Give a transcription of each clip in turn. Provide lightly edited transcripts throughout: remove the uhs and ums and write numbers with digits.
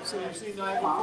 So you see Niagara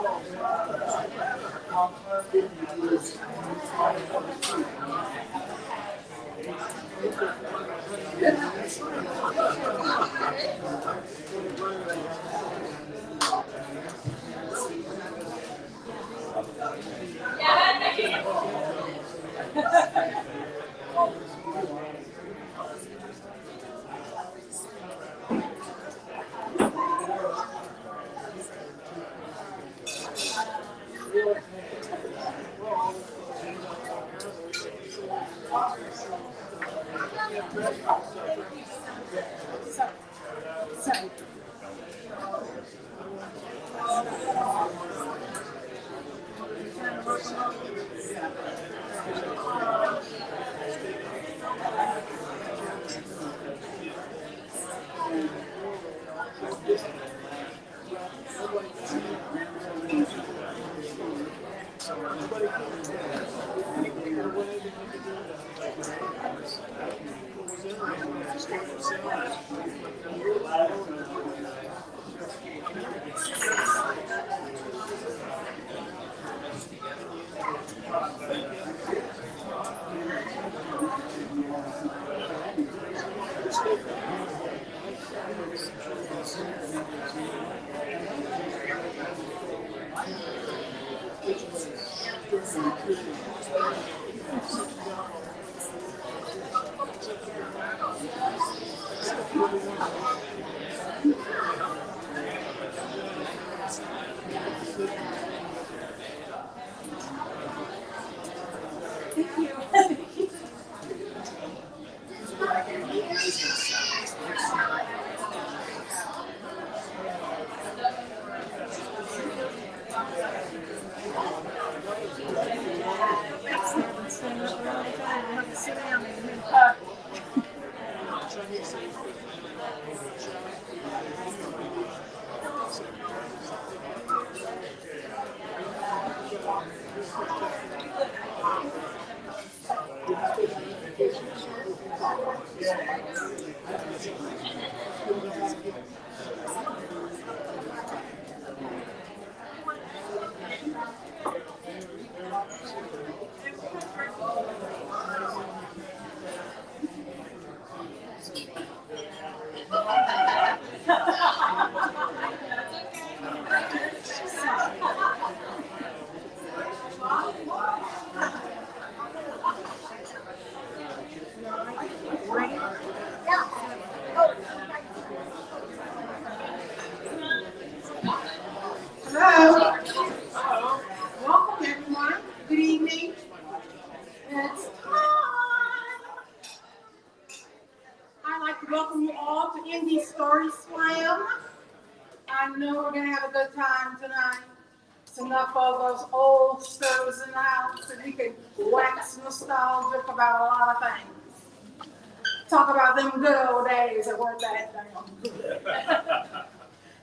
welcome you all to Indy Story Slam. I know we're going to have a good time tonight. It's enough of those old stories in the house that we can wax nostalgic about a lot of things. Talk about them good old days that weren't that damn good.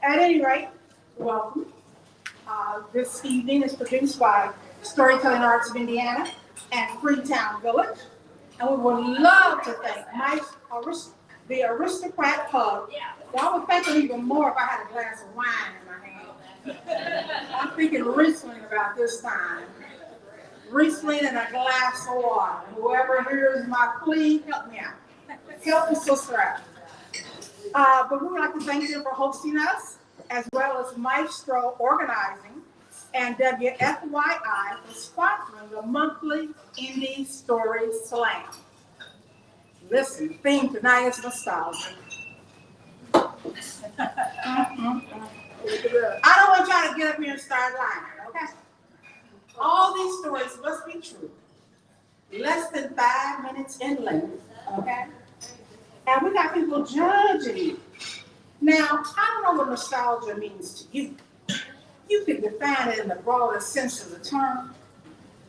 At any rate, welcome. This evening is produced by Storytelling Arts of Indiana and Freetown Village. And we would love to thank the Aristocrat Pub. Well, I would thank them even more if I had a glass of wine in my hand. I'm thinking Riesling about this time. Riesling and a glass of water. Whoever hears my plea, help me out. Help the sister out. But we would like to thank them for hosting us, as well as Maestro Organizing and WFYI for sponsoring the monthly Indy Story Slam. Listen, the theme tonight is nostalgia. I don't want y'all to get up here and start lying, okay? All these stories must be true. Less than 5 minutes in length, okay? And we got people judging you. Now, I don't know what nostalgia means to you, you can define it in the broadest sense of the term.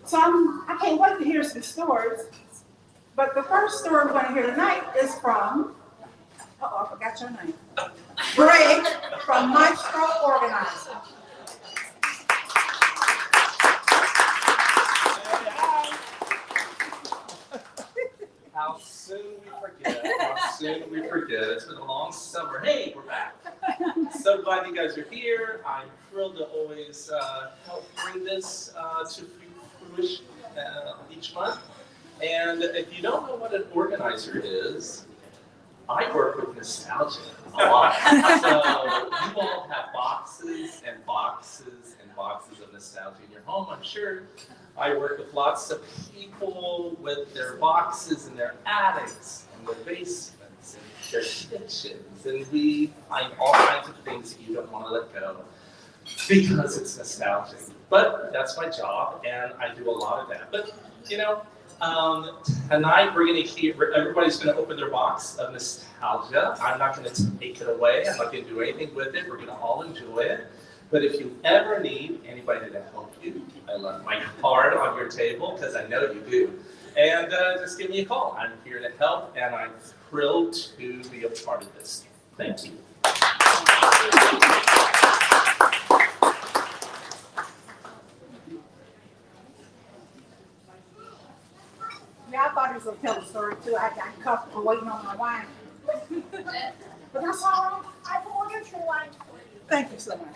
So I can't wait to hear some stories. But the first story we're going to hear tonight is from, I forgot your name. Greg from Maestro Organizer. How soon we forget. How soon we forget. It's been a long summer. Hey, we're back. So glad you guys are here. I'm thrilled to always help bring this to fruition each month. And if you don't know what an organizer is, I work with nostalgia a lot. So you all have boxes and boxes and boxes of nostalgia in your home, I'm sure. I work with lots of people with their boxes in their attics and their basements and their kitchens, and we find all kinds of things that you don't want to let go because it's nostalgic. But that's my job, and I do a lot of that. But you know, tonight we're going to hear, everybody's going to open their box of nostalgia. I'm not going to take it away. I'm not going to do anything with it. We're going to all enjoy it. But if you ever need anybody to help you, I left my card on your table because I know you do. And just give me a call. I'm here to help, and I'm thrilled to be a part of this. Thank you. Yeah, I thought he was going to tell the story too. I got cuffed for waiting on my wine. But that's all right. I ordered your wine for you. Thank you so much.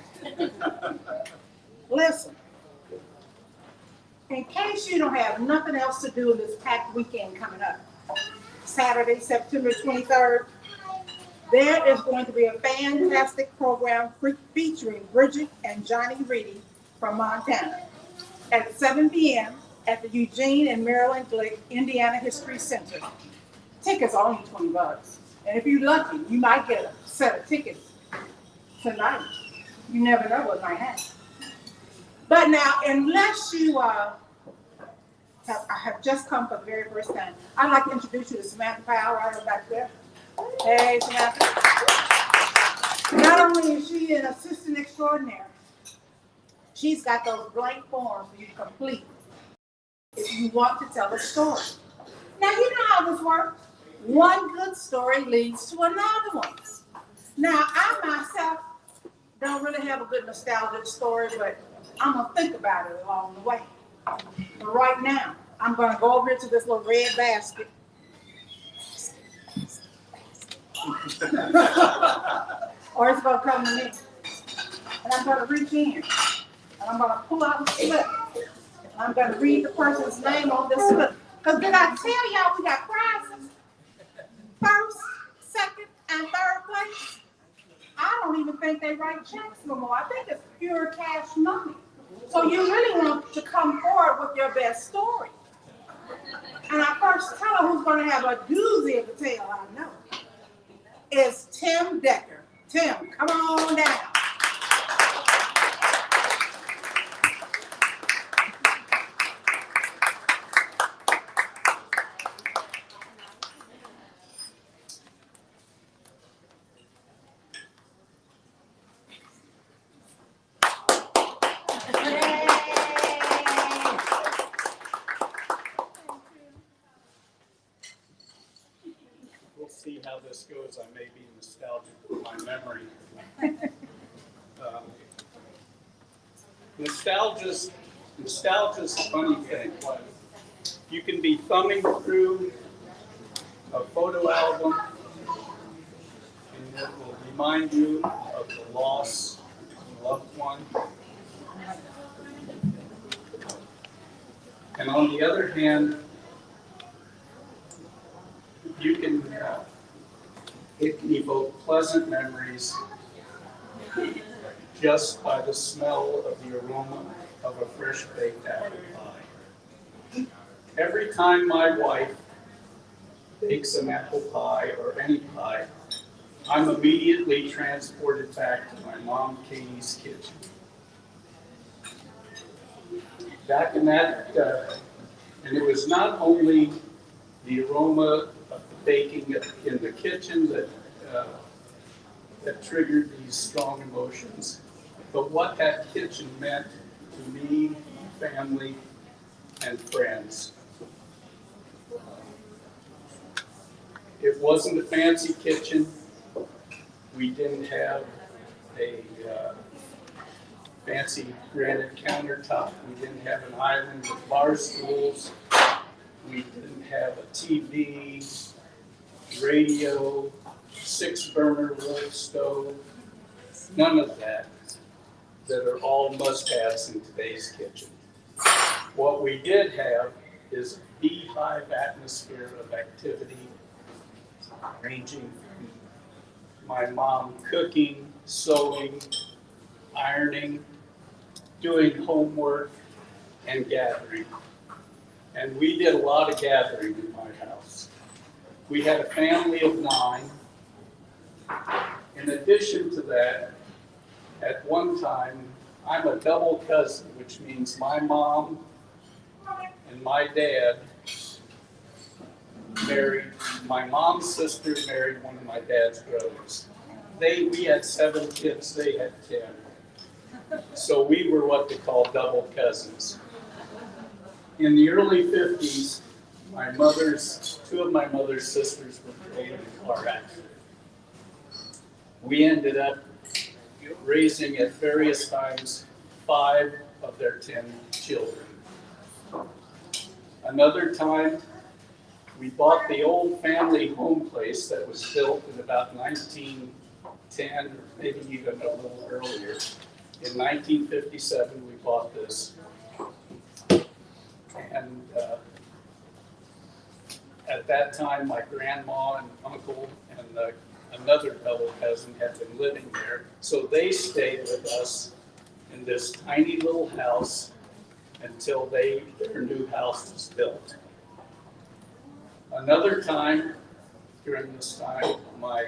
Listen, in case you don't have nothing else to do this packed weekend coming up, Saturday, September 23rd, there is going to be a fantastic program featuring Bridget and Johnny Reedy from Montana at 7 p.m. at the Eugene and Maryland Glick Indiana History Center. Tickets are only $20. And if you're lucky, you might get a set of tickets tonight. You never know what might happen. But now, unless you have just come for the very first time, I'd like to introduce you to Samantha Powell right back there. Hey, Samantha. Not only is she an assistant extraordinaire, she's got those blank forms for you to complete if you want to tell a story. Now, you know how this works. One good story leads to another one. Now, I myself don't really have a good nostalgic story, but I'm going to think about it along the way. But right now, I'm going to go over here to this little red basket. Or it's going to come to me. And I'm going to reach in. And I'm going to pull out the slip. And I'm going to read the person's name on this slip. Because did I tell y'all we got prizes? First, second, and third place. I don't even think they write checks no more. I think it's pure cash money. So you really want to come forward with your best story. And our first teller who's going to have a doozy of a tale, I know, is Tim Decker. Tim, come on down. See how this goes. I may be nostalgic for my memory. Nostalgia's a funny thing. You can be thumbing through a photo album and it will remind you of the loss of a loved one. And on the other hand, you can it can evoke pleasant memories just by the smell of the aroma of a fresh baked apple pie. Every time my wife bakes an apple pie or any pie, I'm immediately transported back to my mom Katie's kitchen. Back in that, and it was not only the aroma of the baking in the kitchen that triggered these strong emotions. but what that kitchen meant to me, family, and friends. It wasn't a fancy kitchen. We didn't have a fancy granite countertop. We didn't have an island with bar stools. We didn't have a TV, radio, 6-burner wood stove. None of that are all must-haves in today's kitchen. What we did have is a beehive atmosphere of activity, ranging from my mom cooking, sewing, ironing, doing homework, and gathering. And we did a lot of gathering in my house. We had a family of 9. In addition to that, at one time, I'm a double cousin, which means my mom and my dad married, my mom's sister married one of my dad's brothers. We had 7 kids, they had 10. So we were what they call double cousins. In the early 50s, 2 of my mother's sisters were killed in a car accident. We ended up raising at various times 5 of their 10 children. Another time, we bought the old family home place that was built in about 1910, or maybe even a little earlier. In 1957, we bought this. And at that time, my grandma and uncle and another double cousin had been living there. So they stayed with us in this tiny little house until their new house was built. Another time, during this time, my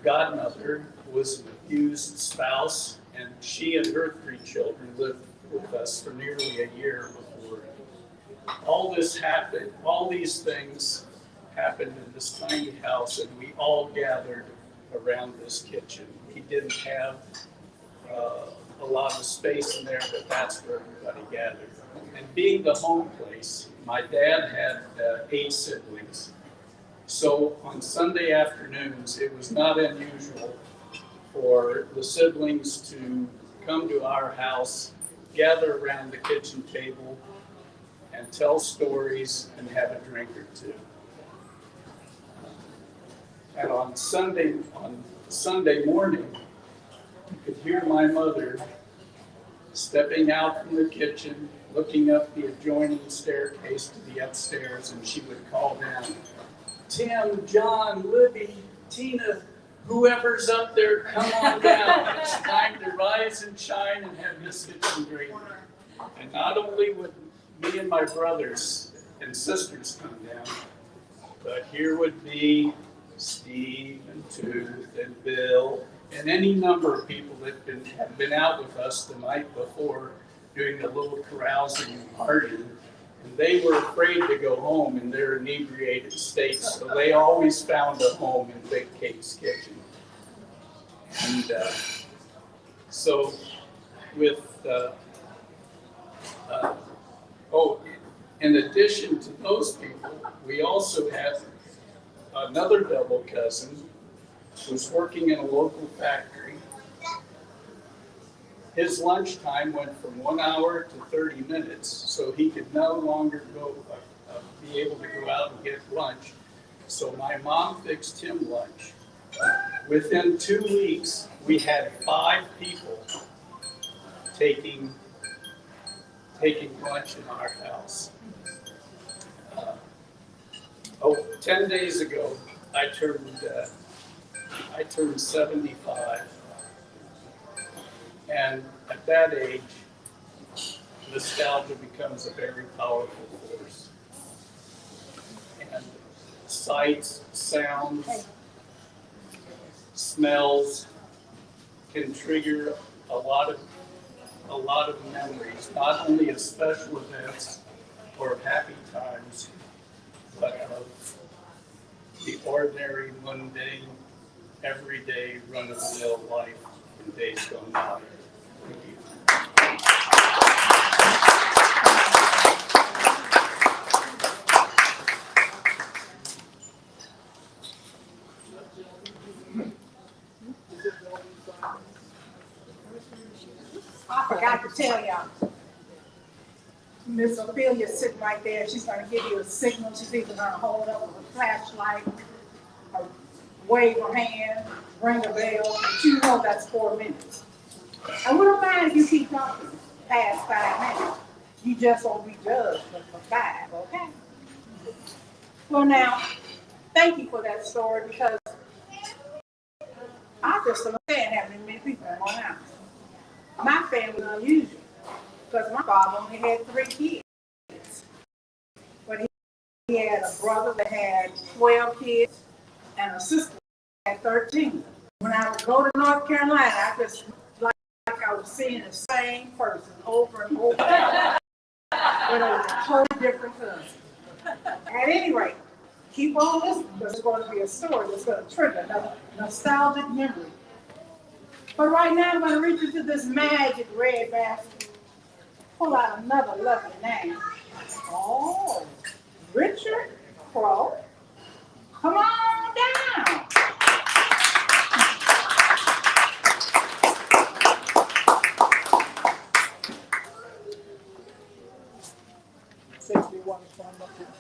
godmother was an abused spouse, and she and her 3 children lived with us for nearly a year before all this happened. All these things happened in this tiny house, and we all gathered around this kitchen. We didn't have a lot of space in there, but that's where everybody gathered. And being the home place, my dad had 8 siblings. So on Sunday afternoons, it was not unusual for the siblings to come to our house, gather around the kitchen table, and tell stories and have a drink or 2. And on Sunday morning, you could hear my mother stepping out from the kitchen, looking up the adjoining staircase to the upstairs, and she would call down, "Tim, John, Libby, Tina, whoever's up there, come on down. It's time to rise and shine and have this kitchen great." And not only would me and my brothers and sisters come down, but here would be Steve and Tooth and Bill and any number of people that had been out with us the night before doing a little carousing and partying. And they were afraid to go home in their inebriated state, so they always found a home in Big Kate's kitchen. And so with, in addition to those people, we also had another double cousin who was working in a local factory. His lunchtime went from 1 hour to 30 minutes, so he could no longer be able to go out and get lunch. So my mom fixed him lunch. Within 2 weeks, we had 5 people taking lunch in our house. 10 days ago, I turned 75. And at that age, nostalgia becomes a very powerful force. And sights, sounds, smells can trigger a lot of memories, not only of special events or of happy times, but of the ordinary, mundane, everyday, run-of-the-mill life in days gone by. Thank you. I forgot to tell y'all. Miss Ophelia's sitting right there. She's gonna give you a signal. She's either gonna hold up with a flashlight or wave her hand, ring a bell, but you know that's 4 minutes. And we don't mind if you keep talking past 5 minutes. You just won't be judged for 5, okay? Well now, thank you for that story because I just don't understand having many people in one house. My family is unusual because my father only had 3 kids. But he had a brother that had 12 kids and a sister that had 13. When I would go to North Carolina, I just like I was seeing the same person over and over again. But it was a totally different cousin. At any rate, keep on listening because it's going to be a story that's going to trigger another nostalgic memory. But right now, I'm going to reach into this magic red basket, pull out another lovely name. Oh, Richard Crow. Come on down.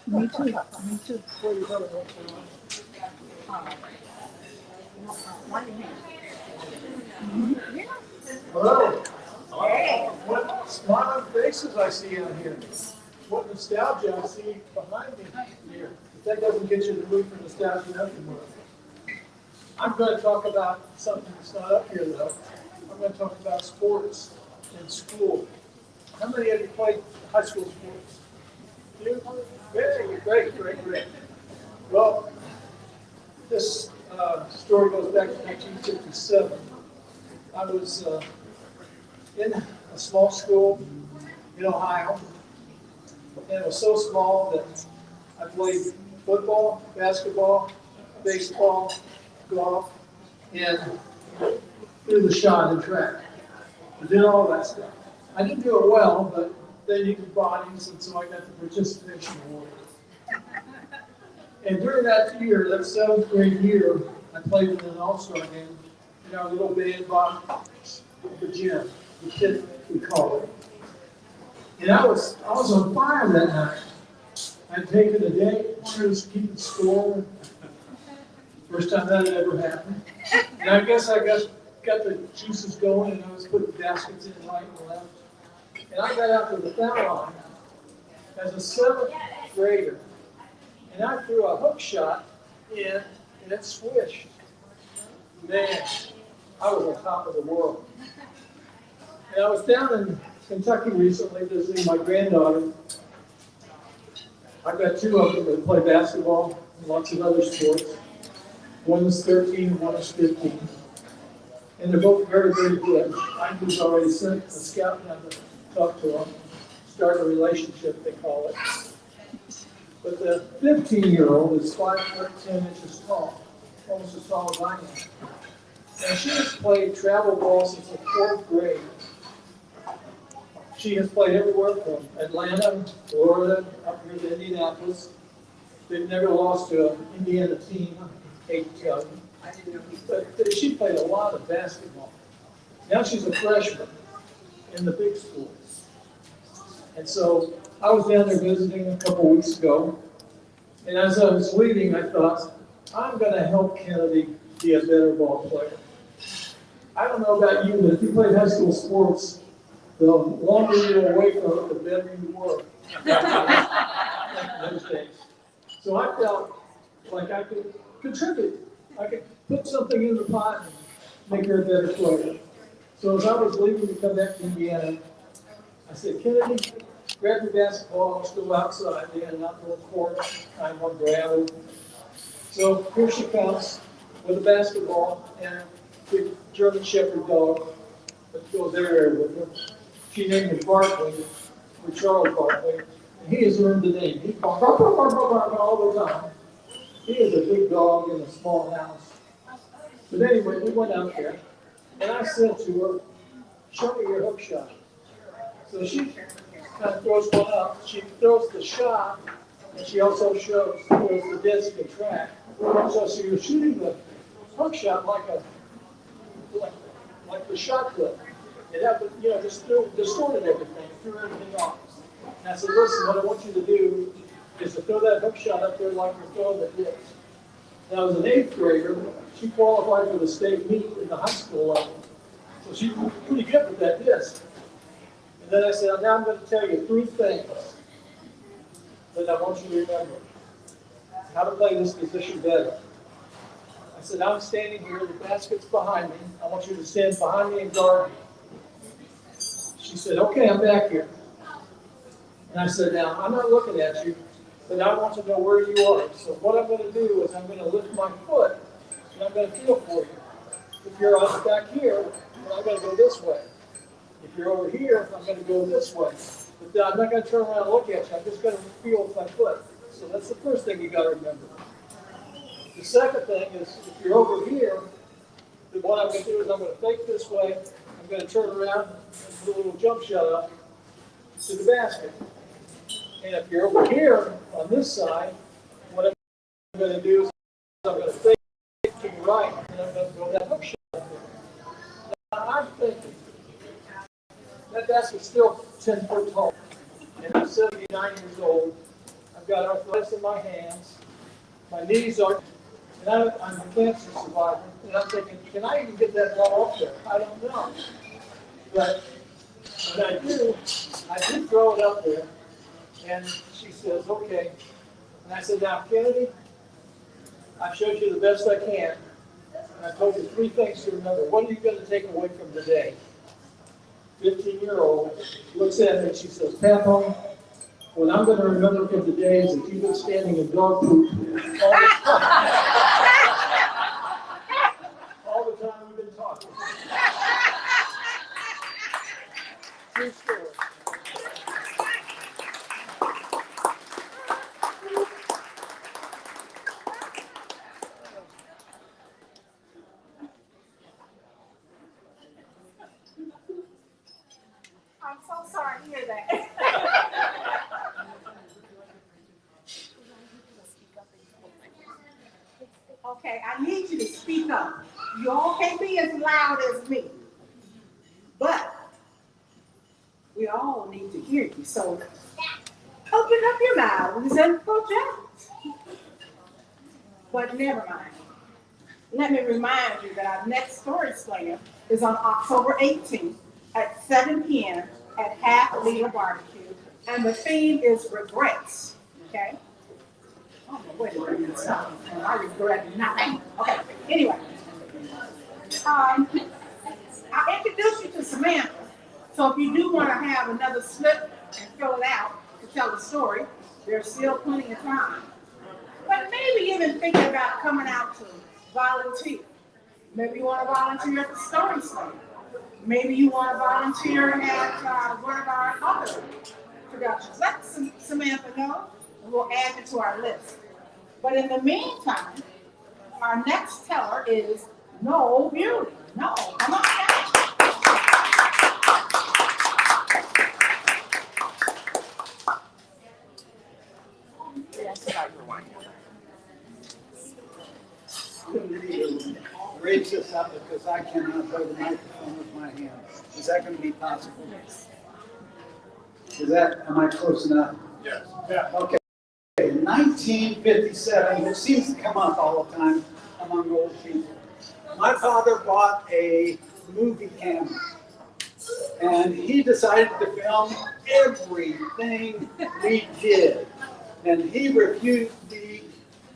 Me too. Me too. Where you going? Hello. Hey. What smiling faces I see out here. What nostalgia I see behind me here. If that doesn't get you in the mood for nostalgia, nothing will. I'm going to talk about something that's not up here, though. I'm going to talk about sports in school. How many of you played high school sports? You? Very great. Well, this story goes back to 1957. I was in a small school in Ohio, and it was so small that I played football, basketball, baseball, golf, and threw the shot and track. I did all that stuff. I didn't do it well, but they needed bodies, and so I got the participation award. And during that year, that 7th grade year, I played in an all-star game in our little band box, the gym, the kid we call it. And I was on fire that night. I'd taken a day, wanted to keep the score. First time that had ever happened. And I guess I got the juices going, and I was putting baskets in right and left. And I got out to the foul line as a 7th grader, and I threw a hook shot in, and it swished. Man, I was on top of the world. And I was down in Kentucky recently visiting my granddaughter. I've got 2 of them that play basketball and lots of other sports. One is 13 and one is 15. And they're both very good. I was already sent a scout down to talk to them, start a relationship, they call it. But the 15-year-old is 5 foot 10 inches tall, almost as tall as I am. And she has played travel ball since the 4th grade. She has played everywhere from Atlanta, Florida, up here to Indianapolis. They've never lost to an Indiana team, but she played a lot of basketball. Now she's a freshman in the big schools. And so I was down there visiting a couple weeks ago, and as I was leaving, I thought, I'm going to help Kennedy be a better ball player. I don't know about you, but if you played high school sports, the longer you were away from it, the better you were. In those days. So I felt like I could contribute. I could put something in the pot and make her a better player. So as I was leaving to come back to Indiana, I said, Kennedy, grab your basketball, let's go outside. They had an outdoor court, kind of on gravel. So here she comes with a basketball and a big German Shepherd dog that goes everywhere with her. She named him Barkley, for Charles Barkley, and he has earned the name. He barks all the time. He is a big dog in a small house. But anyway, we went out there, And I said to her, show me your hook shot. So she kind of throws one up. She throws the shot, and she also throws the disc and track. So you're shooting the hook shot like the shot clip. It had, just distorted everything, threw everything off. And I said, listen, what I want you to do is to throw that hook shot up there like you're throwing the disc. Now, as an 8th grader, she qualified for the state meet in the high school level. So she was pretty good with that disc. And then I said, now I'm going to tell you 3 things that I want you to remember. How to play this position better. I said, I'm standing here, the basket's behind me. I want you to stand behind me and guard me. She said, okay, I'm back here. And I said, now, I'm not looking at you, but I want to know where you are. So what I'm going to do is I'm going to lift my foot, and I'm going to feel for you. If you're back here, then I'm going to go this way. If you're over here, I'm going to go this way. But I'm not going to turn around and look at you. I'm just going to feel with my foot. So that's the first thing you got to remember. The second thing is, if you're over here, then what I'm going to do is I'm going to fake this way. I'm going to turn around and put a little jump shot up to the basket. And if you're over here on this side, what I'm going to do is I'm going to fake to the right, and I'm going to throw that hook shot up there. Now I'm thinking, that basket's still 10 foot tall, and I'm 79 years old. I've got arthritis in my hands, my knees are, and I'm a cancer survivor, and I'm thinking, can I even get that ball up there? I don't know. But when I did throw it up there, and she says, okay. And I said, now, Kennedy, I've showed you the best I can, and I told you 3 things to remember. What are you going to take away from today? 15-year-old looks at me and she says, Papa, what I'm going to remember from today is that you've been standing in dog poop all the time we've been talking. True story. I'm so sorry to hear that. Okay, I need you to speak up. You all can't be as loud as me. But we all need to hear you. So open up your mouths and project. But never mind. Let me remind you that our next story slam is on October 18th at 7 p.m. at Half Liter Barbecue. And the theme is regrets. Okay? Oh, wait a minute. I regret nothing. Okay, anyway. I'll introduce you to Samantha. So if you do want to have another slip and fill it out to tell the story, there's still plenty of time. But maybe even thinking about coming out to volunteer. Maybe you want to volunteer at the story slam. Maybe you want to volunteer at one of our other productions. Let Samantha know, and we'll add it to our list. But in the meantime, our next teller is Noel Beauty. No, come on down. Raise this up because I cannot hold the microphone with my hands. Is that going to be possible? Yes. Am I close enough? Yes. Yeah. Okay. In 1957, which seems to come up all the time among old people, my father bought a movie camera. And he decided to film everything we did. And he refused to be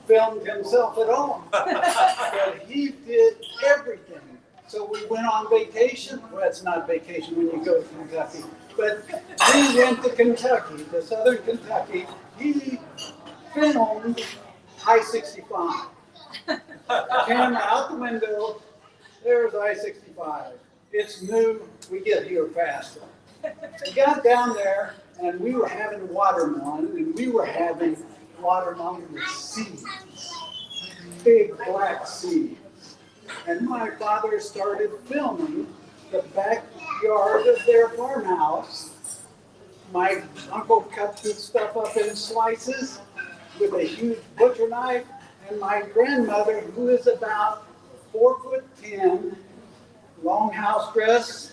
filmed himself at all. But he did everything. So we went on vacation. Well, it's not vacation when you go to Kentucky. But we went to Kentucky, to southern Kentucky. He filmed I-65. Camera out the window. There's I-65. It's new. We get here faster. We got down there, and we were having watermelon, and we were having watermelon with seeds, big black seeds. and my father started filming the backyard of their farmhouse. My uncle cut the stuff up in slices with a huge butcher knife, and my grandmother, who is about 4'10", long house dress,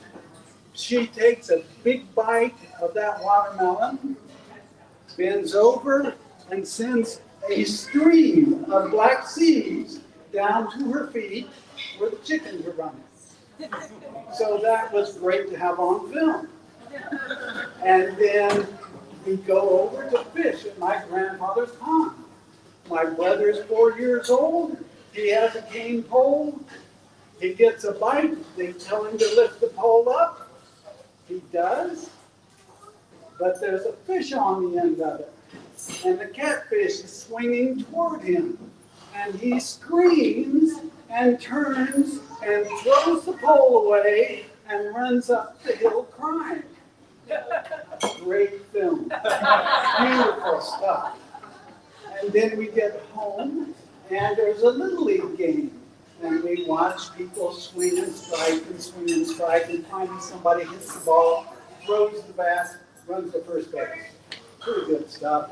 she takes a big bite of that watermelon, bends over, and sends a stream of black seeds down to her feet where the chickens are running. So that was great to have on film. And then we go over to fish at my grandfather's pond. My brother is 4 years old. He has a cane pole. He gets a bite. They tell him to lift the pole up. He does. But there's a fish on the end of it. And the catfish is swinging toward him. And he screams and turns and throws the pole away and runs up the hill crying. Great film. Beautiful stuff. And then we get home and there's a Little League game. And we watch people swing and strike and finally somebody hits the ball, throws the bat, runs to first base. Pretty good stuff.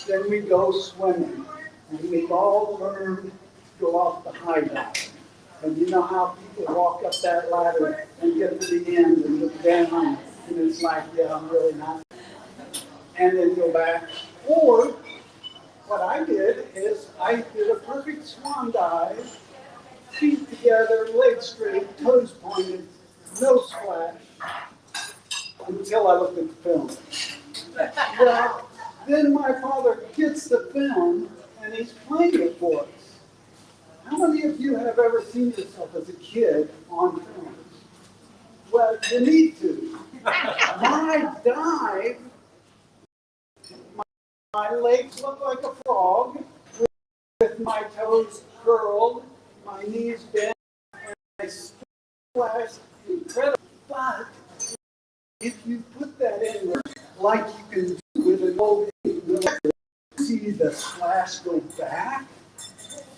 Then we go swimming. And we've all learned to go off the high dive. And you know how people walk up that ladder and get to the end and look down, and it's like, yeah, I'm really not. And then go back. Or what I did is I did a perfect swan dive, feet together, legs straight, toes pointed, no splash, until I looked at the film. Well, then my father gets the film and he's playing it for us. How many of you have ever seen yourself as a kid on film? Well, you need to. My dive, my legs look like a frog, with my toes curled, my knees bent, and I splash incredible. But if you put that in there, like you can do with an old see the splash go back,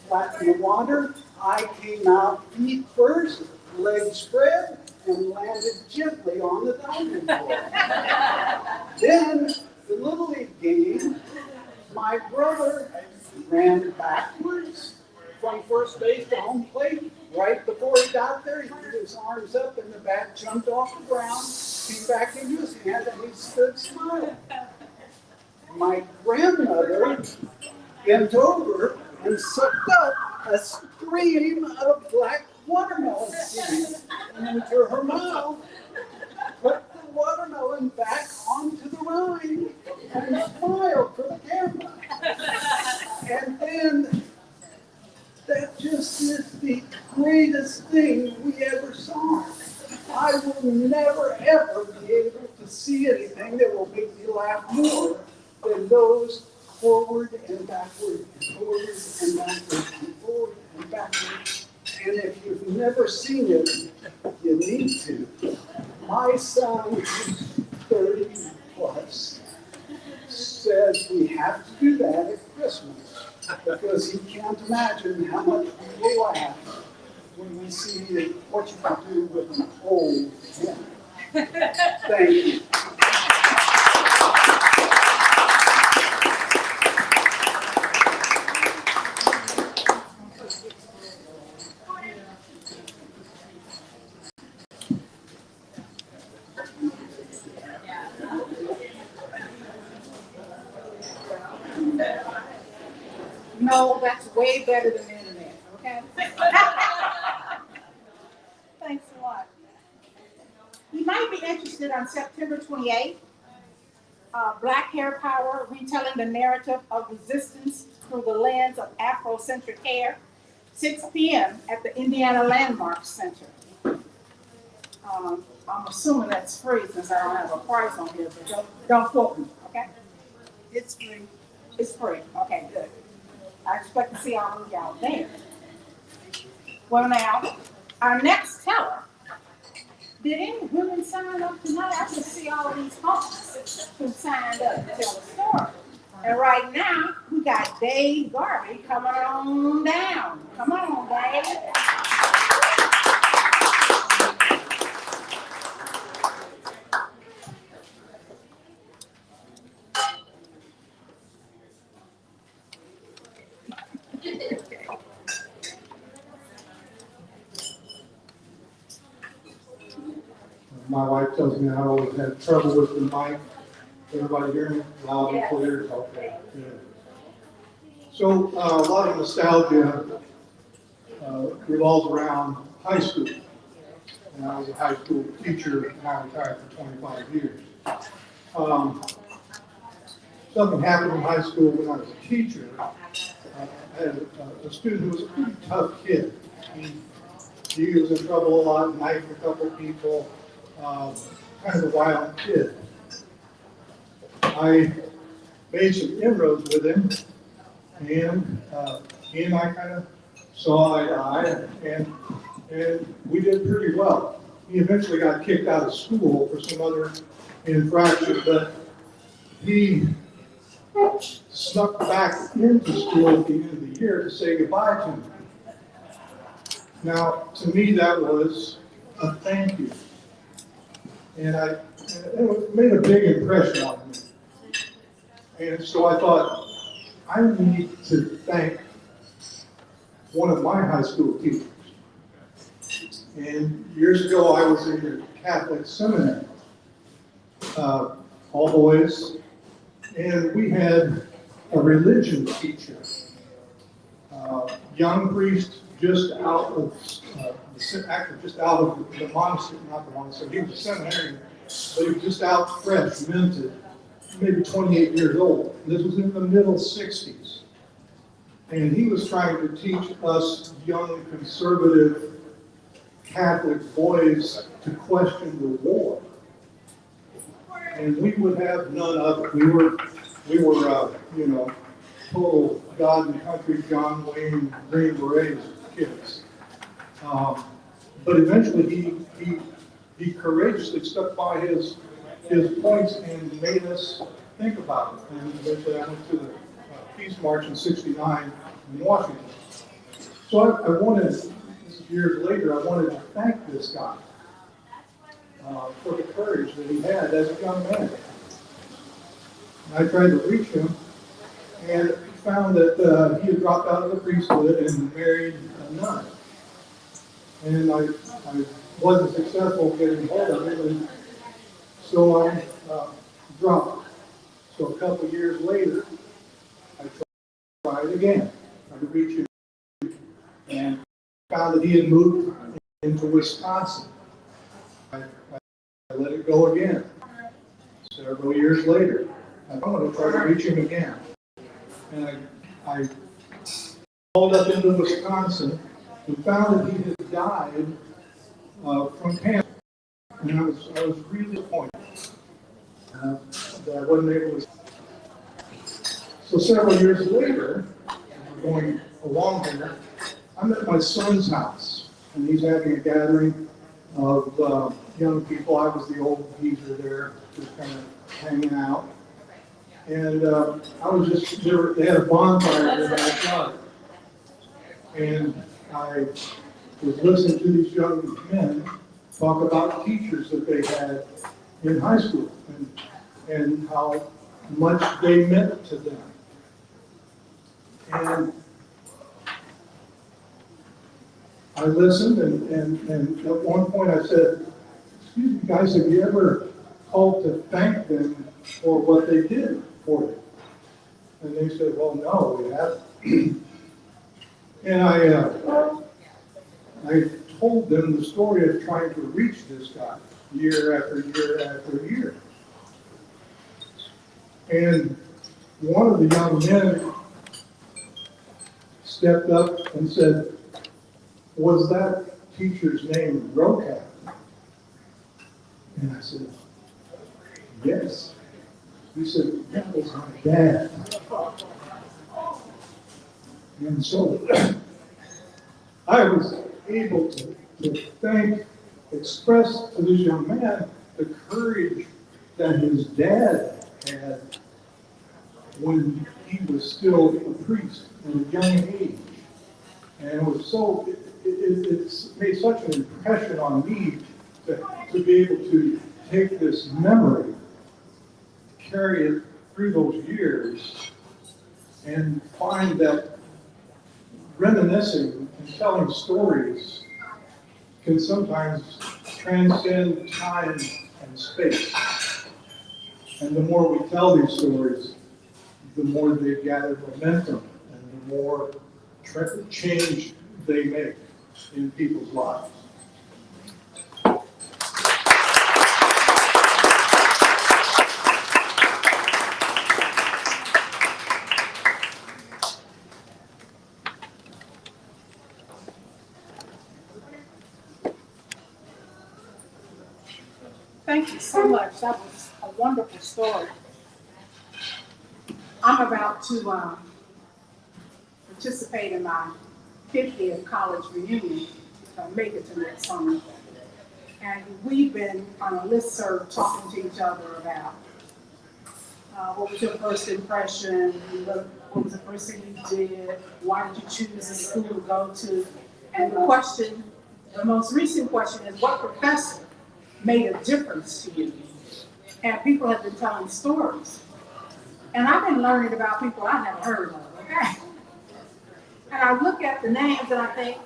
flat in the water. I came out feet first, legs spread, and landed gently on the diving board. Then, the Little League game, my brother ran backwards from first base to home plate. Right before he got there, he put his arms up and the bat jumped off the ground, came back into his hand, and he stood smiling. My grandmother bent over and sucked up a stream of black watermelon seeds into her mouth, put the watermelon back onto the rind, and smiled for the camera. And then that just is the greatest thing we ever saw. I will never ever be able to see anything that will make me laugh more than those forward and backward, forward and backward, and forward and backward. And if you've never seen it, you need to. My son, who's 30 plus, says we have to do that at Christmas because he can't imagine how much we will laugh when we see what you can do with an old man. Thank you. No, that's way better than the internet, okay? Thanks a lot. You might be interested on September 28th, Black Hair Power, retelling the narrative of resistance through the lens of Afrocentric hair, 6 p.m. at the Indiana Landmark Center. I'm assuming that's free since I don't have a price on here, but don't quote me, okay? It's free. It's free, okay, good. I expect to see all of y'all there. Well now, our next teller, did any women sign up tonight? I can see all of these hosts who signed up to tell the story. And right now, we got Dave Garvey coming on down. Come on, Dave. My wife tells me I always had trouble with the mic. Everybody hear me loud and clear? Okay. Good. So a lot of nostalgia revolves around high school. And I was a high school teacher, and I retired for 25 years. Something happened in high school when I was a teacher. I had a student who was a pretty tough kid. He was in trouble a lot, knifed a couple people, kind of a violent kid. I made some inroads with him, and he and I kind of saw eye to eye, and we did pretty well. He eventually got kicked out of school for some other infraction, but he snuck back into school at the end of the year to say goodbye to me. Now, to me, that was a thank you. And it made a big impression on me. And so I thought, I need to thank one of my high school teachers. And years ago, I was in a Catholic seminary, all boys, and we had a religion teacher, young priest, just out of the monastery, not the monastery. He was a seminarian, but he was just out fresh, minted, maybe 28 years old. And this was in the middle 60s. And he was trying to teach us young conservative Catholic boys to question the war. And we would have none of it. We were total God and country, John Wayne, Green Berets kids. But eventually he courageously stuck by his points and made us think about it. And eventually I went to the Peace March in '69 in Washington. So I wanted, this is years later, I wanted to thank this guy for the courage that he had as a young man. And I tried to reach him, and found that he had dropped out of the priesthood and married a nun. And I wasn't successful getting hold of him, and so I dropped. So a couple of years later, I tried again, tried to reach him, and found that he had moved into Wisconsin. I let it go again. Several years later, I'm going to try to reach him again. And I called up into Wisconsin and found that he had died from cancer. And I was really disappointed that I wasn't able to. So several years later, going along here, I'm at my son's house, and he's having a gathering of young people. I was the old geezer there, just kind of hanging out. And I was just, they had a bonfire in the backyard. And I was listening to these young men talk about teachers that they had in high school and how much they meant to them. And I listened, and at one point I said, "Excuse me, guys, have you ever called to thank them for what they did for you?" And they said, "Well, no, we haven't." And I told them the story of trying to reach this guy year after year after year. And one of the young men stepped up and said, "Was that teacher's name Rocab?" And I said, "Yes." He said, "That was my dad." And so I was able to express to this young man the courage that his dad had when he was still a priest at a young age. And it was so, it's made such an impression on me to be able to take this memory, carry it through those years, and find that reminiscing and telling stories can sometimes transcend time and space. And the more we tell these stories, the more they gather momentum and the more change they make in people's lives. Thank you so much. That was a wonderful story. I'm about to participate in my 50th college reunion, if I make it to next summer. And we've been on a listserv talking to each other about what was your first impression, what was the first thing you did, why did you choose a school to go to? And the most recent question is, what professor made a difference to you? And people have been telling stories. And I've been learning about people I never heard of, okay? And I look at the names and I think,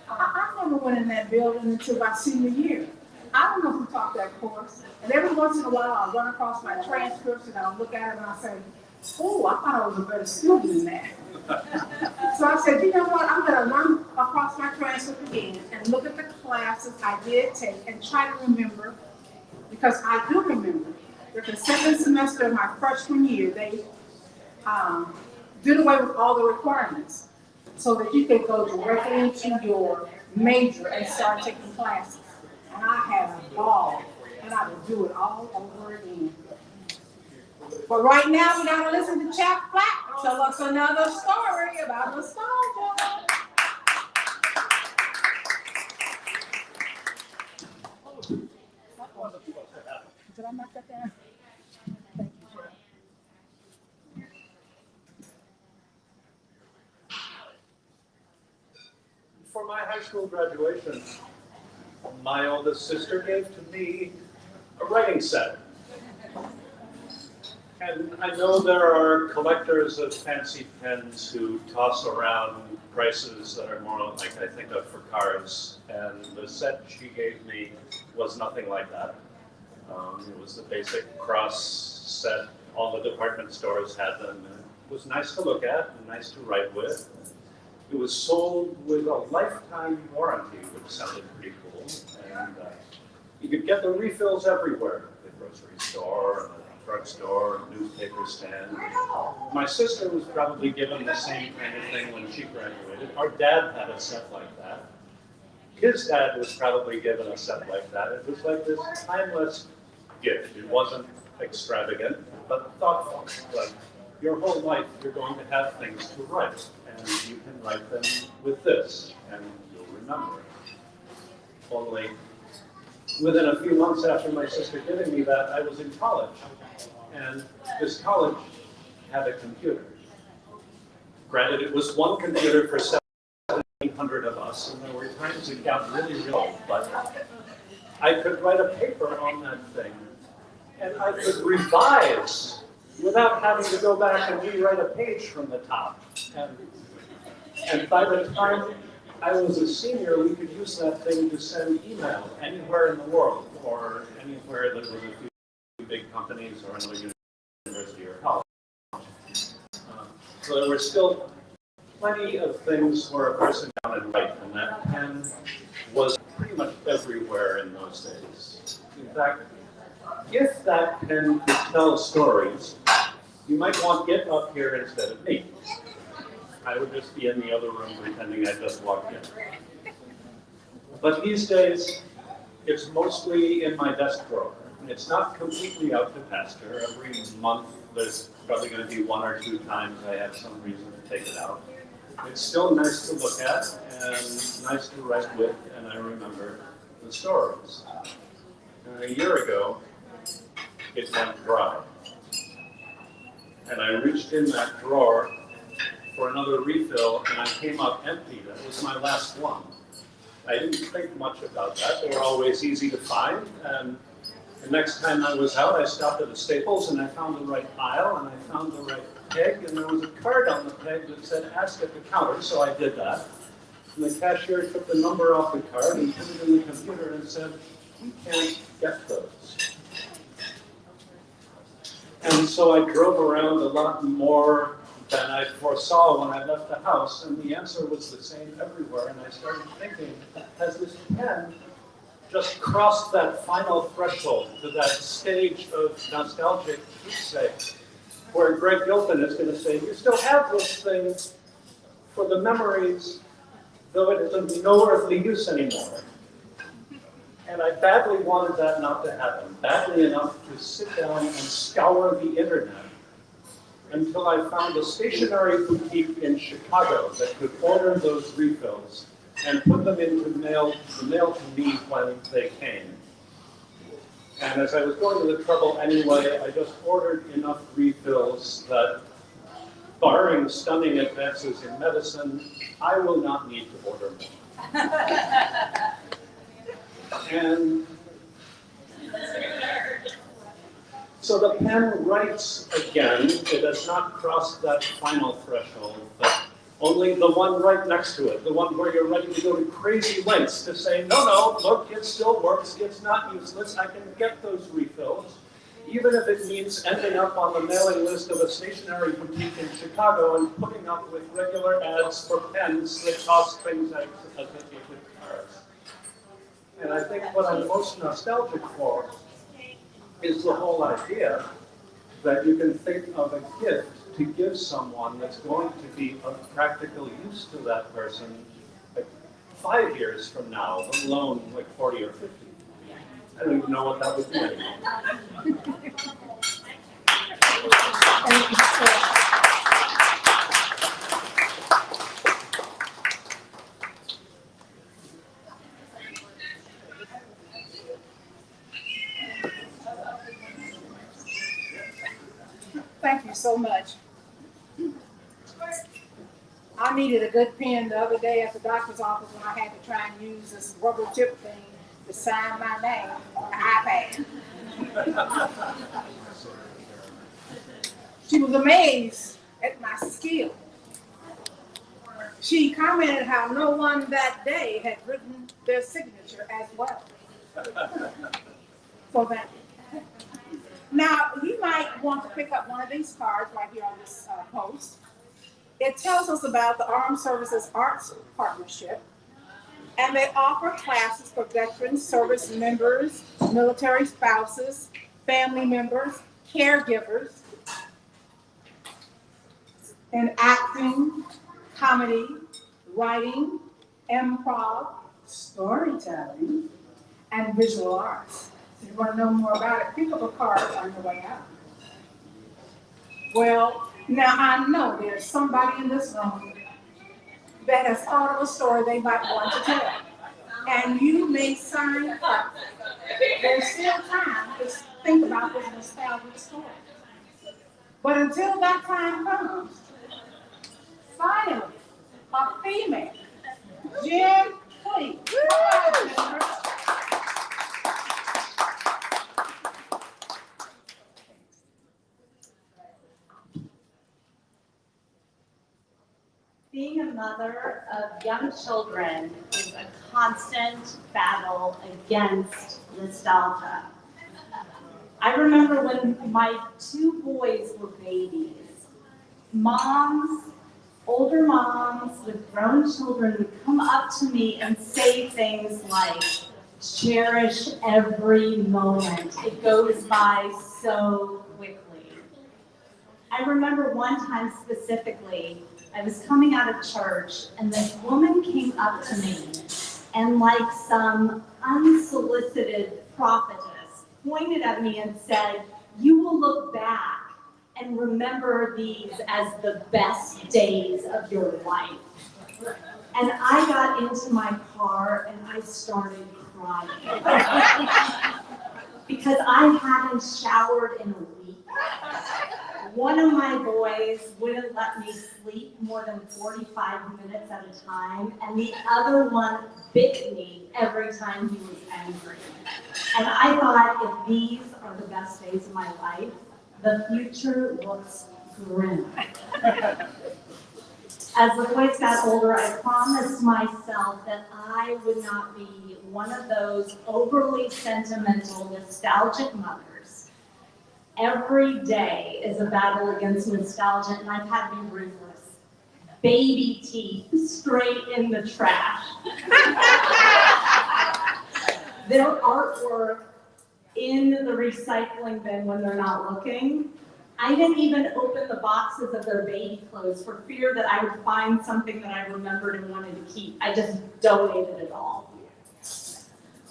I never went in that building until my senior year. I don't know who taught that course. And every once in a while I'll run across my transcripts and I'll look at them and I'll say, oh, I thought I was a better student than that. So I said, you know what, I'm gonna run across my transcript again and look at the classes I did take and try to remember, because I do remember that the second semester of my freshman year, they did away with all the requirements so that you could go directly into your major and start taking classes. And I had a ball, and I would do it all over again. But right now, we gotta listen to Chap Black tell us another story about nostalgia. Did I knock that down? Thank you. For my high school graduation, my oldest sister gave to me a writing set. And I know there are collectors of fancy pens who toss around prices that are more like I think of for cars. And the set she gave me was nothing like that. It was the basic cross set. All the department stores had them. And it was nice to look at and nice to write with. It was sold with a lifetime warranty, which sounded pretty cool. And you could get the refills everywhere, the grocery store, drugstore, newspaper stand. My sister was probably given the same kind of thing when she graduated. Our dad had a set like that. His dad was probably given a set like that. It was like this timeless gift. It wasn't extravagant, but thoughtful. Like your whole life, you're going to have things to write, and you can write them with this, and you'll remember it. Only within a few months after my sister giving me that, I was in college. And this college had a computer. Granted, it was one computer for 1,700 of us, and there were times it got really real, but I could write a paper on that thing, and I could revise without having to go back and rewrite a page from the top. And by the time I was a senior, we could use that thing to send email anywhere in the world, or anywhere that was a few big companies or another university or college. So there were still plenty of things where a person down and write, and that pen was pretty much everywhere in those days. In fact, if that pen could tell stories, you might want it up here instead of me. I would just be in the other room pretending I just walked in. But these days, it's mostly in my desk drawer. It's not completely out to pasture. Every month, there's probably going to be 1 or 2 times I have some reason to take it out. It's still nice to look at and nice to write with, and I remember the stories. A year ago, it went dry. And I reached in that drawer for another refill, and I came up empty. That was my last one. I didn't think much about that. They were always easy to find. And the next time I was out, I stopped at the Staples, and I found the right aisle, and I found the right peg, and there was a card on the peg that said, ask at the counter, so I did that. And the cashier took the number off the card and put it in the computer and said, we can't get those. And so I drove around a lot more than I foresaw when I left the house, and the answer was the same everywhere. And I started thinking, has this pen just crossed that final threshold to that stage of nostalgic keepsake, where Greg Gilpin is going to say, you still have this thing for the memories, though it is of no earthly use anymore. And I badly wanted that not to happen, badly enough to sit down and scour the internet until I found a stationery boutique in Chicago that could order those refills and put them into the mail to me when they came. And as I was going to the trouble anyway, I just ordered enough refills that, barring stunning advances in medicine, I will not need to order more. And so the pen writes again. It has not crossed that final threshold, but only the one right next to it, the one where you're ready to go to crazy lengths to say, no, look, it still works, it's not useless, I can get those refills, even if it means ending up on the mailing list of a stationery boutique in Chicago and putting up with regular ads for pens that cost things like a cards. And I think what I'm most nostalgic for is the whole idea that you can think of a gift to give someone that's going to be of practical use to that person like 5 years from now, let alone like 40 or 50. I don't even know what that would be anymore. Thank you, sir. Thank you so much. I needed a good pen the other day at the doctor's office when I had to try and use this rubber tip thing to sign my name on the iPad. She was amazed at my skill. She commented how no one that day had written their signature as well. So thank you. Now, you might want to pick up one of these cards right here on this post. It tells us about the Armed Services Arts Partnership, and they offer classes for veterans, service members, military spouses, family members, caregivers, in acting, comedy, writing, improv, storytelling, and visual arts. If you want to know more about it, pick up a card on your way out. Well, now I know there's somebody in this room that has thought of a story they might want to tell. And you may sign up. There's still time to think about this nostalgic story. But until that time comes, finally, a female, Jen, please. Being a mother of young children is a constant battle against nostalgia. I remember when my 2 boys were babies, older moms with grown children would come up to me and say things like, cherish every moment. It goes by so quickly. I remember one time specifically, I was coming out of church and this woman came up to me and like some unsolicited prophetess pointed at me and said, you will look back and remember these as the best days of your life. And I got into my car and I started crying because I hadn't showered in a week. One of my boys wouldn't let me sleep more than 45 minutes at a time, and the other one bit me every time he was angry. And I thought, if these are the best days of my life, the future looks grim. As the boys got older, I promised myself that I would not be one of those overly sentimental, nostalgic mothers. Every day is a battle against nostalgia, and I've had to be ruthless. Baby teeth straight in the trash. Their artwork in the recycling bin when they're not looking. I didn't even open the boxes of their baby clothes for fear that I would find something that I remembered and wanted to keep. I just donated it all.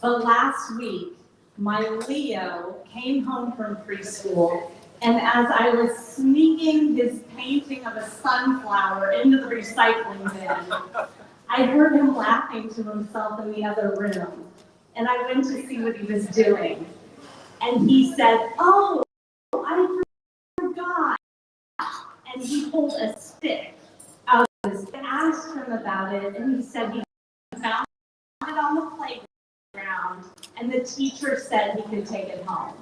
But last week, my Leo came home from preschool, and as I was sneaking his painting of a sunflower into the recycling bin, I heard him laughing to himself in the other room. And I went to see what he was doing. And he said, "Oh, I forgot." And he pulled a stick out of his. I asked him about it, and he said he found it on the playground, and the teacher said he could take it home.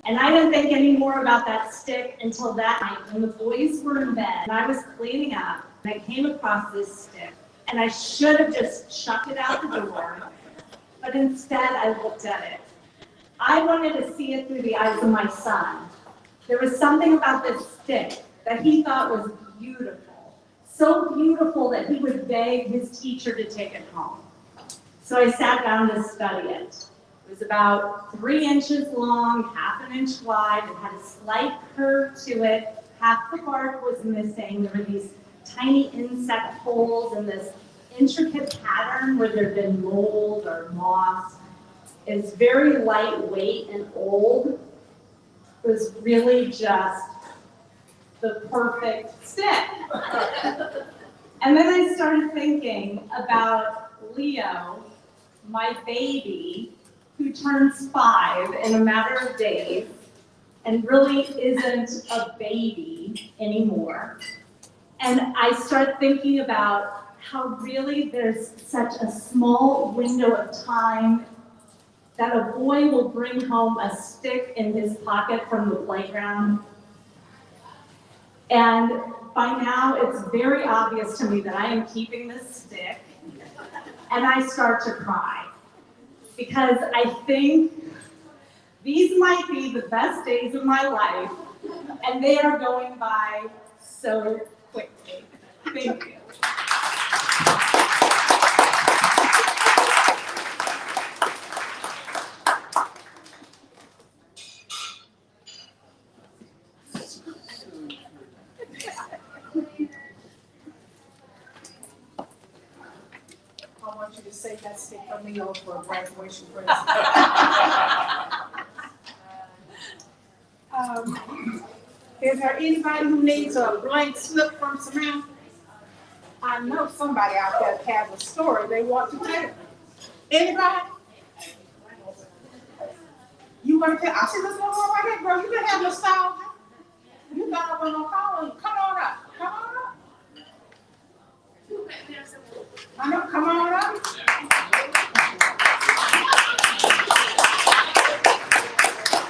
And I didn't think any more about that stick until that night when the boys were in bed, and I was cleaning up, and I came across this stick, and I should have just chucked it out the door, but instead I looked at it. I wanted to see it through the eyes of my son. There was something about this stick that he thought was beautiful. So beautiful that he would beg his teacher to take it home. So I sat down to study it. It was about 3 inches long, 1/2 inch wide. It had a slight curve to it. Half the bark was missing. There were these tiny insect holes in this intricate pattern where there had been mold or moss. It's very lightweight and old. It was really just the perfect stick. And then I started thinking about Leo, my baby, who turns 5 in a matter of days and really isn't a baby anymore. And I start thinking about how really there's such a small window of time that a boy will bring home a stick in his pocket from the playground. And by now, it's very obvious to me that I am keeping this stick, and I start to cry. Because I think these might be the best days of my life, and they are going by so quickly. Thank you. I want you to save that stick for me for a graduation present. Is there anybody who needs a blank slip from Samantha? I know somebody out there has a story they want to tell. Anybody? You want to tell? I see this little one right here, girl. You can have nostalgia. You got up on no call. Come on up. Come on up. I know. Come on up.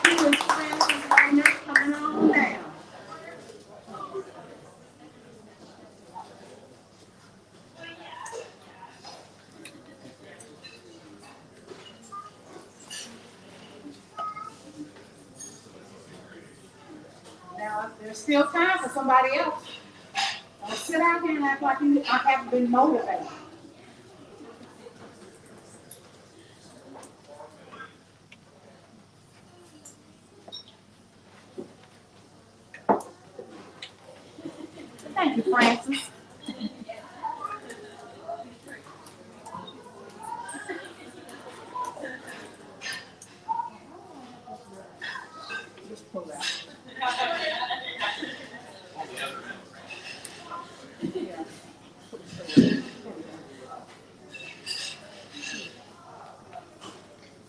You and Francis right now coming on down. Now, there's still time for somebody else. Don't sit out here and act like you haven't been motivated. Thank you, Francis. Just pull that.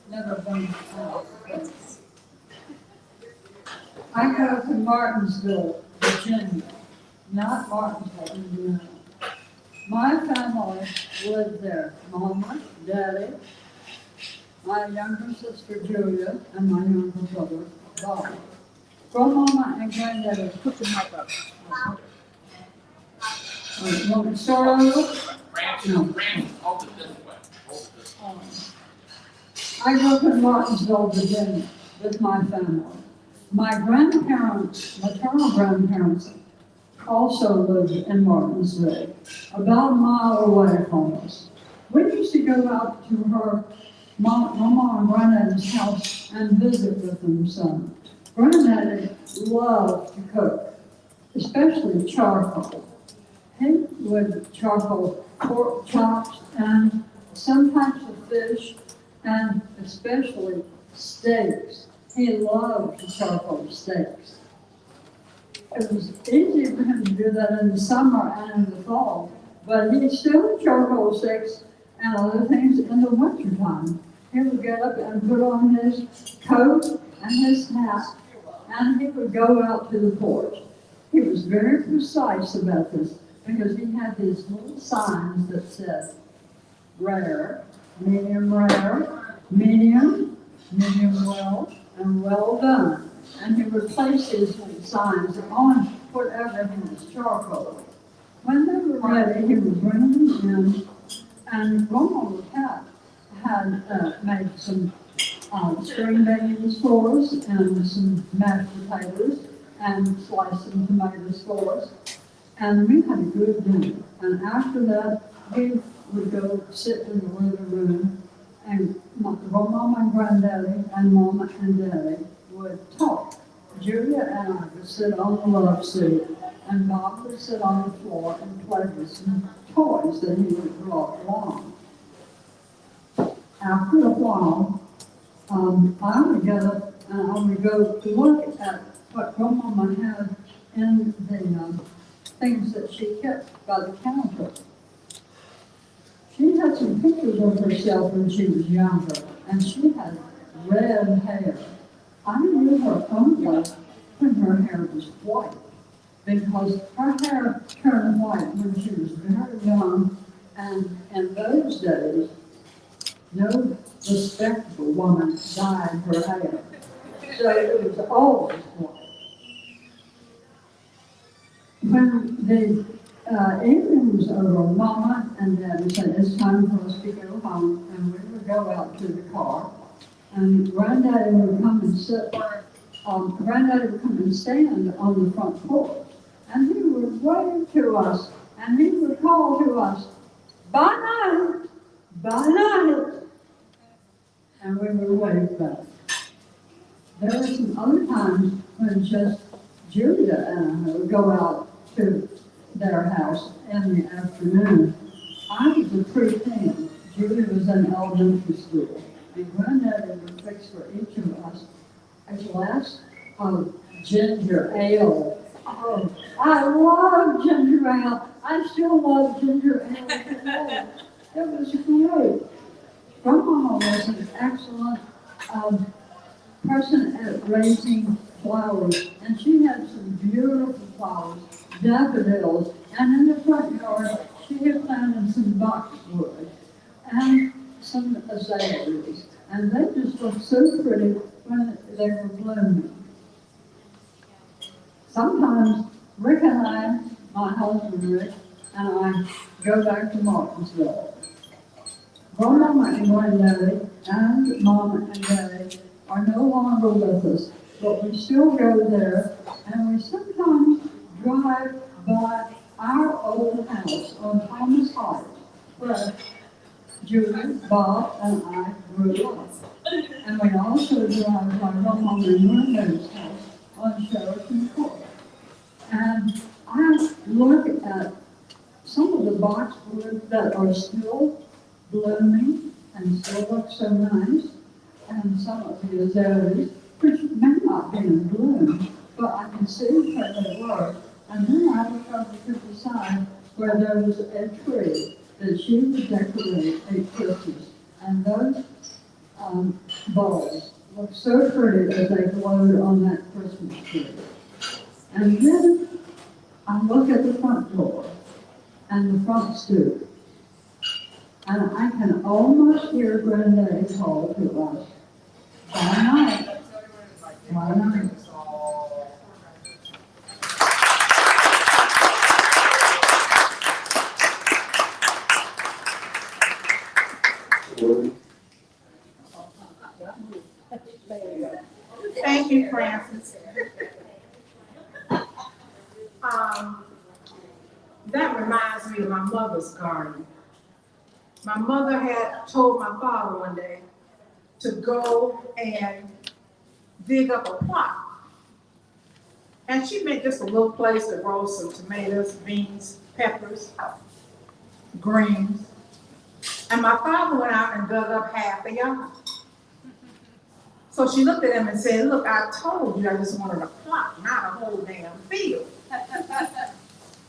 Never been. I go to Martinsville, Virginia, not Martinsville, Indiana. My family lived there. Mama, Daddy, my younger sister Julia, and my younger brother Bob. Grandmama and Granddaddy. Put your mic up. You want me to start over? Randy, hold it this way. Hold it this way. I grew up in Martinsville, Virginia, with my family. My grandparents, maternal grandparents, also lived in Martinsville, about a mile away from us. We used to go out to her mama and granddaddy's house and visit with them some. Granddaddy loved to cook, especially charcoal. He would charcoal pork chops and some types of fish, and especially steaks. He loved to charcoal steaks. It was easy for him to do that in the summer and in the fall, but he still charcoal steaks and other things in the wintertime. He would get up and put on his coat and his hat, and he would go out to the porch. He was very precise about this because he had these little signs that said rare, medium, medium well, and well done. And he would place these little signs on whatever he was charcoal. When they were ready, he would bring them in, and Grandma Cat had made some string beans for us and some mashed potatoes and sliced some tomatoes for us. And we had a good dinner. And after that, we would go sit in the living room, and my Mama and Granddaddy and Mama and Daddy would talk. Julia and I would sit on the love seat, and Bob would sit on the floor and play with some toys that he would brought along. After a while, I would get up and I would go look at what Grandmama had in the things that she kept by the counter. She had some pictures of herself when she was younger, and she had red hair. I knew her only when her hair was white, because her hair turned white when she was very young, and in those days, no respectable woman dyed her hair. So it was always white. When the evening was over, Mama and Daddy said, it's time for us to go home, and we would go out to the car, and Granddaddy would come and sit, Granddaddy would come and stand on the front porch, and he would wave to us, and he would call to us, bye night, and we would wave back. There were some other times when just Julia and I would go out to their house in the afternoon. I was a preteen. Julia was in elementary school, and Granddaddy would fix for each of us a glass of ginger ale. Oh, I love ginger ale. I still love ginger ale today. It was great. Grandmama was an excellent person at raising flowers, and she had some beautiful flowers, daffodils, and in the front yard she had planted some boxwood and some azaleas, and they just looked so pretty when they were blooming. Sometimes Rick and I, my husband Rick, and I go back to Martinsville. Grandmama and Granddaddy and Mama and Daddy are no longer with us, but we still go there, and we sometimes drive by our old house on Thomas Heights, where Julie, Bob, and I grew up. And we also drive by Grandmama and Granddaddy's house on Sheraton Court. And I look at some of the boxwood that are still blooming and still look so nice, and some of the azaleas, which may not be in bloom, but I can see where they were. And then I look over to the side where there was a tree that she would decorate at Christmas. And those bulbs look so pretty as they glowed on that Christmas tree. And then I look at the front door and the front stoop, and I can almost hear Granddaddy call to us, bye night, bye night. Thank you, Francis. That reminds me of my mother's garden. My mother had told my father one day to go and dig up a plot. And she made just a little place to grow some tomatoes, beans, peppers, greens. And my father went out and dug up half the yard. So she looked at him and said, look, I told you I just wanted a plot, not a whole damn field.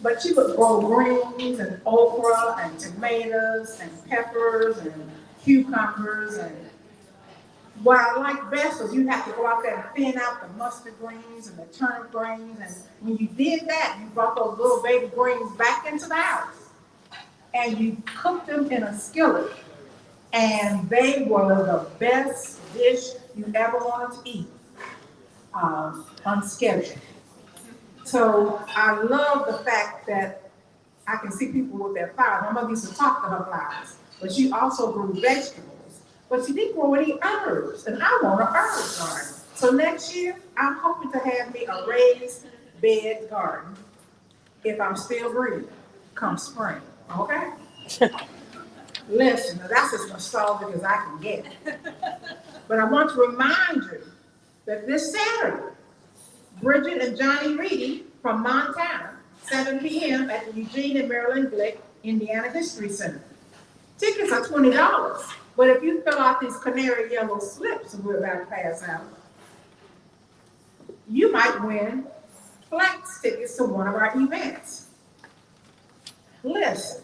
But she would grow greens and okra and tomatoes and peppers and cucumbers. And what I like best was you have to go out there and thin out the mustard greens and the turnip greens. And when you did that, you brought those little baby greens back into the house. And you cooked them in a skillet. And they were the best dish you ever wanted to eat, unscheduled. So I love the fact that I can see people with their flowers. My mother used to talk to her flowers, but she also grew vegetables. But she didn't grow any herbs, and I want an herb garden. So next year, I'm hoping to have me a raised bed garden, if I'm still breathing, come spring, okay? Listen, now that's as nostalgic as I can get. But I want to remind you that this Saturday, Bridget and Johnny Reedy from Montana, 7 p.m. at the Eugene and Marilyn Glick Indiana History Center. Tickets are $20, but if you fill out these canary yellow slips we're about to pass out, you might win flex tickets to one of our events. Listen,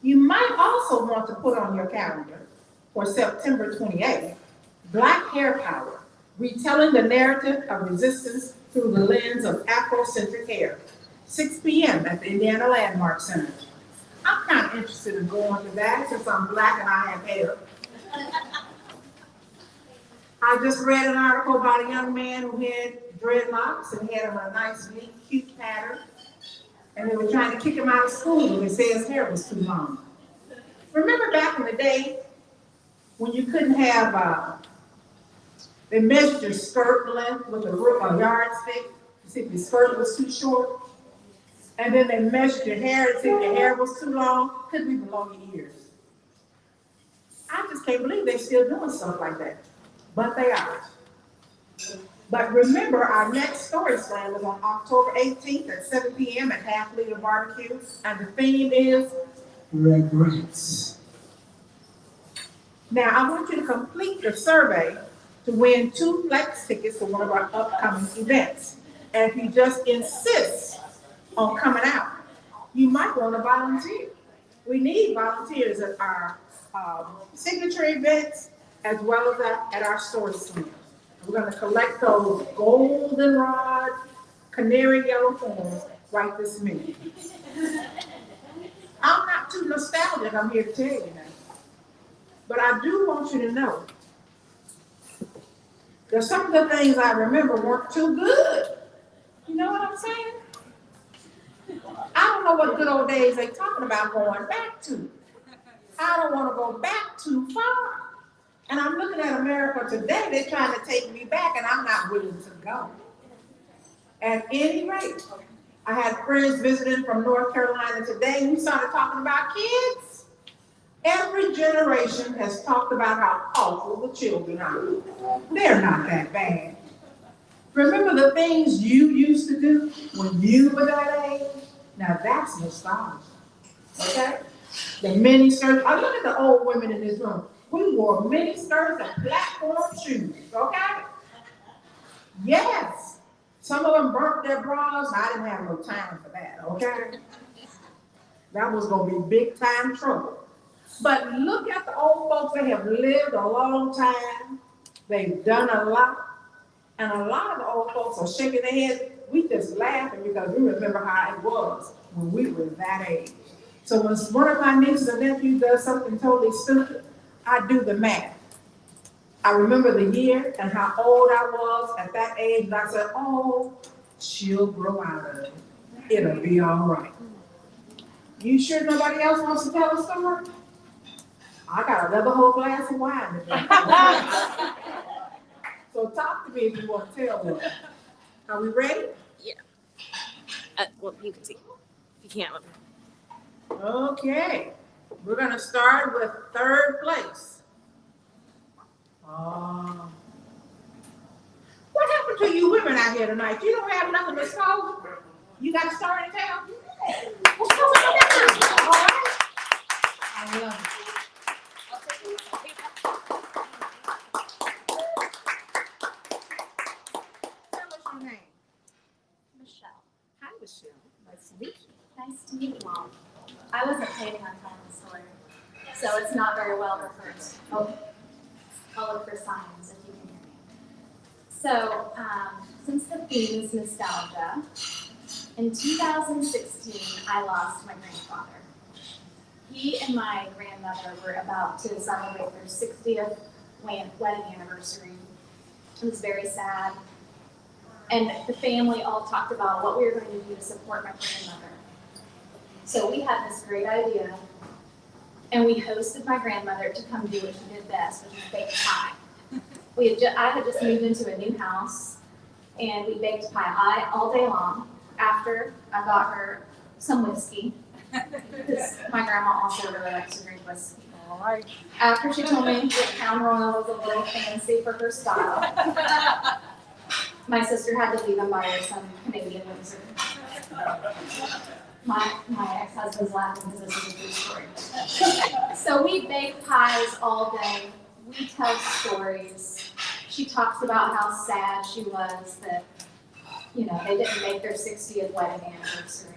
you might also want to put on your calendar for September 28th, Black Hair Power, retelling the narrative of resistance through the lens of Afrocentric hair, 6 p.m. at the Indiana Landmark Center. I'm kind of interested in going to that since I'm Black and I have hair. I just read an article about a young man who had dreadlocks and he had them a nice, neat, cute pattern. And they were trying to kick him out of school. They said his hair was too long. Remember back in the day when you couldn't have, they measured your skirt length with a yardstick to see if your skirt was too short. And then they measured your hair to see if your hair was too long, couldn't be below your ears. I just can't believe they're still doing stuff like that. But they are. But remember, our next story slam is on October 18th at 7 p.m. at Half Liter Barbecue. And the theme is regrets. Now, I want you to complete the survey to win 2 flex tickets to one of our upcoming events. And if you just insist on coming out, you might want to volunteer. We need volunteers at our signature events as well as at our story slam. We're going to collect those goldenrod, canary yellow forms right this minute. I'm not too nostalgic, I'm here to tell you now. But I do want you to know that some of the things I remember weren't too good. You know what I'm saying? I don't know what good old days they're talking about going back to. I don't want to go back too far. And I'm looking at America today, they're trying to take me back, and I'm not willing to go. At any rate, I had friends visiting from North Carolina today, and we started talking about kids. Every generation has talked about how awful the children are. They're not that bad. Remember the things you used to do when you were that age? Now that's nostalgia, okay? The mini skirts. I look at the old women in this room. We wore mini skirts and platform shoes, okay? Yes. Some of them burnt their bras. I didn't have no time for that, okay? That was going to be big time trouble. But look at the old folks. They have lived a long time. They've done a lot. And a lot of the old folks are shaking their heads. We just laughing because we remember how it was when we were that age. So when one of my nieces or nephews does something totally stupid, I do the math. I remember the year and how old I was at that age, and I said, oh, she'll grow out of it. It'll be all right. You sure nobody else wants to tell a story? I got another whole glass of wine to drink. talk to me if you want to tell me. Are we ready? Well, you can see. You can't. Okay, we're gonna start with third place. What happened to you women out here tonight? You don't have nothing to scold? You got a story to tell? What's going on? All right? I love it. Tell us your name. Michelle, Hi, Michelle. Nice to meet you. nice to meet you all. I wasn't planning on telling the story, so it's not very well rehearsed. I'll look for signs if you can hear me. So, since the theme is nostalgia, in 2016, I lost my grandfather. He and my grandmother were about to celebrate their 60th wedding anniversary. It was very sad. And the family all talked about what we were going to do to support my grandmother. So we had this great idea, and we hosted my grandmother to come do what she did best, which was bake pie. I had just moved into a new house, and we baked pie all day long. After I got her some whiskey, because my grandma also really likes to drink whiskey. All right. After she told me that Crown Royal was a little fancy for her style, my sister had to leave and buy her some Canadian Windsor. My ex-husband's laughing because this is a true story. So we bake pies all day. We tell stories. She talks about how sad she was that, you know, they didn't make their 60th wedding anniversary.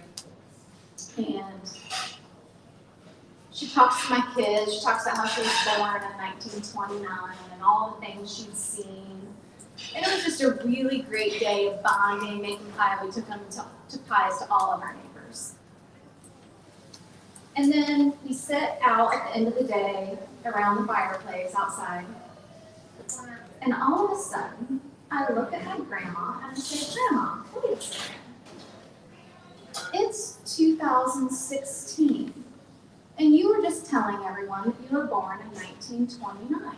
And she talks to my kids. She talks about how she was born in 1929 and all the things she'd seen. And it was just a really great day of bonding, making pie. We took pies to all of our neighbors. And then we sit out at the end of the day around the fireplace outside. And all of a sudden, I look at my grandma and I say, Grandma, wait a second. It's 2016. And you were just telling everyone that you were born in 1929.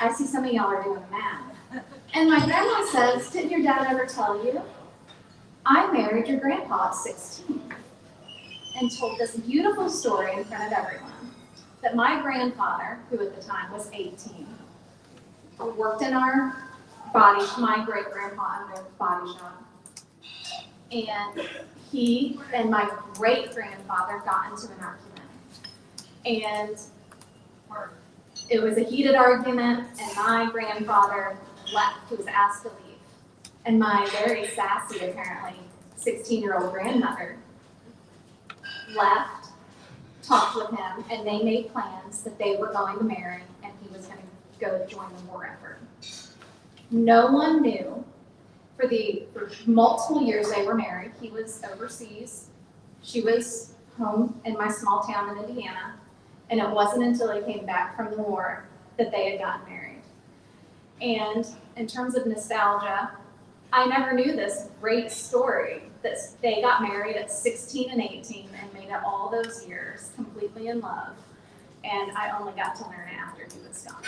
I see some of y'all are doing the math. And my grandma says, didn't your dad ever tell you? I married your grandpa at 16. And told this beautiful story in front of everyone. That my grandfather, who at the time was 18, worked in our my great-grandpa owned a body shop. And he and my great-grandfather got into an argument. And it was a heated argument, and my grandfather left. He was asked to leave. And my very sassy, apparently, 16-year-old grandmother left, talked with him, and they made plans that they were going to marry, and he was going to go join the war effort. No one knew. For multiple years they were married. He was overseas. She was home in my small town in Indiana. And it wasn't until he came back from the war that they had gotten married. And in terms of nostalgia, I never knew this great story that they got married at 16 and 18 and made it all those years completely in love. And I only got to learn it after he was gone.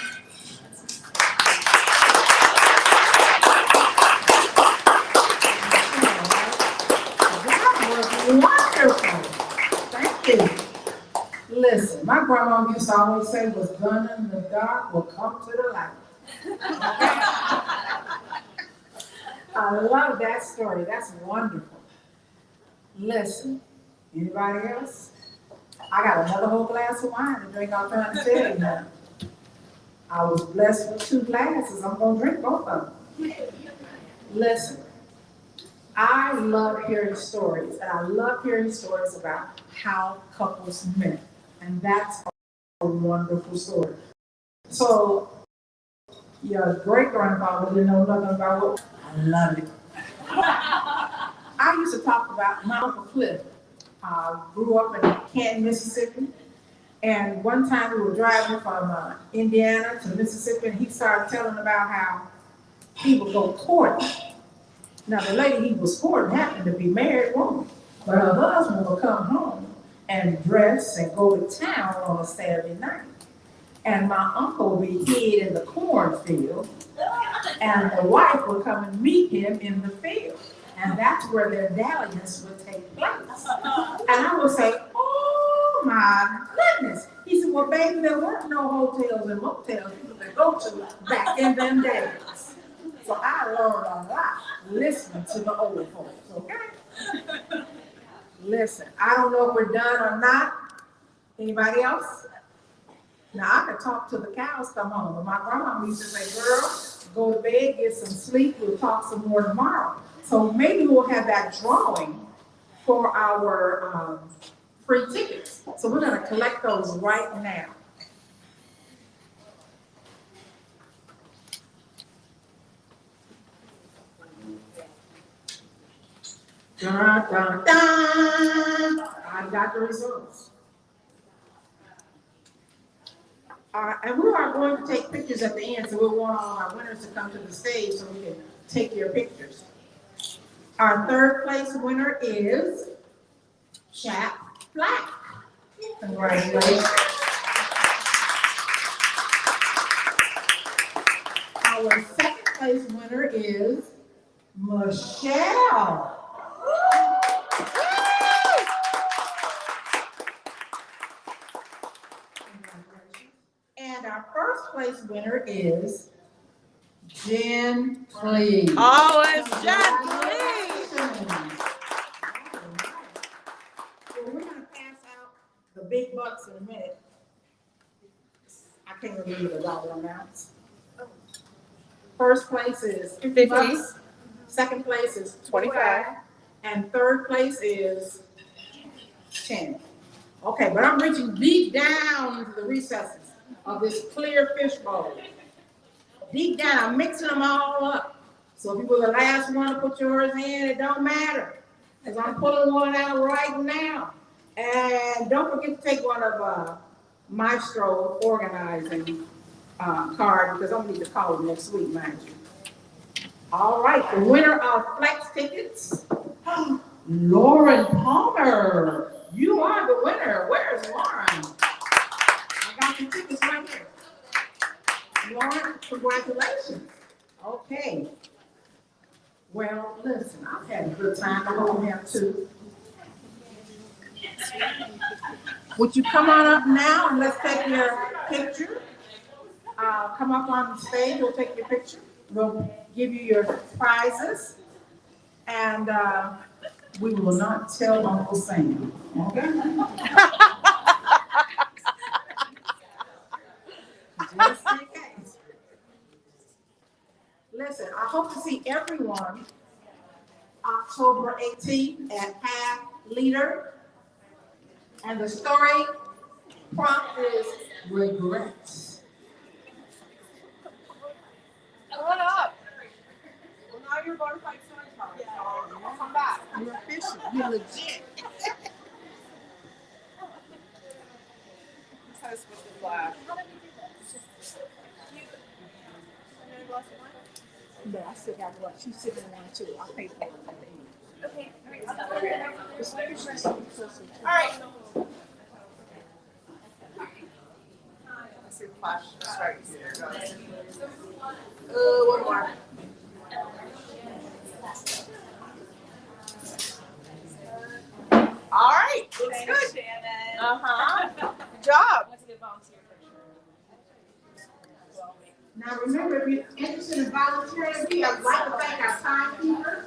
That was wonderful. Thank you. Listen, my grandma used to always say, what's done in the dark will come to the light. I love that story. That's wonderful. Listen, anybody else? I got another whole glass of wine to drink. I'm trying to tell you now. I was blessed with 2 glasses. I'm going to drink both of them. Listen, I love hearing stories, and I love hearing stories about how couples met. And that's a wonderful story. So, your great-grandfather didn't know nothing about what I love it. I used to talk about my Uncle Cliff. Grew up in Canton, Mississippi. And one time we were driving from Indiana to Mississippi, and he started telling about how he would go courting. Now, the lady he was courting happened to be a married woman, but her husband would come home and dress and go to town on a Saturday night. And my uncle would be hid in the cornfield And the wife would come and meet him in the field. And that's where their dalliance would take place. And I would say, oh my goodness. He said, well, baby, there weren't no hotels and motels people could go to back in them days. So I learned a lot listening to the old folks, okay? Listen, I don't know if we're done or not. Anybody else? Now, I could talk till the cows come home, but my grandma used to say, girl, go to bed, get some sleep, we'll talk some more tomorrow. So maybe we'll have that drawing for our free tickets. So we're gonna collect those right now. Dun, dun, dun. I got the results. And we are going to take pictures at the end, so we want all our winners to come to the stage so we can take your pictures. Our third place winner is Jack Black. Congratulations. Our second place winner is Michelle. And our first place winner is Jen Clee. Oh, it's Jen Clee. Well, we're gonna pass out the big bucks in a minute. I can't remember the dollar amounts. First place is 50 bucks. Second place is 25. And third place is 10. Okay, but I'm reaching deep down into the recesses of this clear fish bowl. Deep down, I'm mixing them all up. So if you were the last one to put yours in, it don't matter. Because I'm pulling one out right now. And don't forget to take one of Maestro organizing card, because I'm going to need to call it next week, mind you. All right, the winner of Flex tickets, Lauren Palmer. You are the winner. Where's Lauren? I got the tickets right here. Lauren, congratulations. Okay. Well, listen, I've had a good time. I hope you have too. Would you come on up now and let's take your picture? Come up on the stage, we'll take your picture. We'll give you your prizes. And we will not tell Uncle Sam, okay? Just in case. Listen, I hope to see everyone October 18th at Half Liter. And the story prompt is regrets. What up? Well, now you're going to fight SpongeBob. Yeah. I'll come back. You're official. You're legit. Let's have a switch the flash. But I still got one. She's sitting in one too. I'll pay for it at the end. Okay. All right. Let's see the flash. Just right here. What do I? All right. Looks good. Shannon. Uh-huh. Good job. That's a good volunteer picture. Now remember, if you're interested in volunteering, I'd like to thank our timekeepers,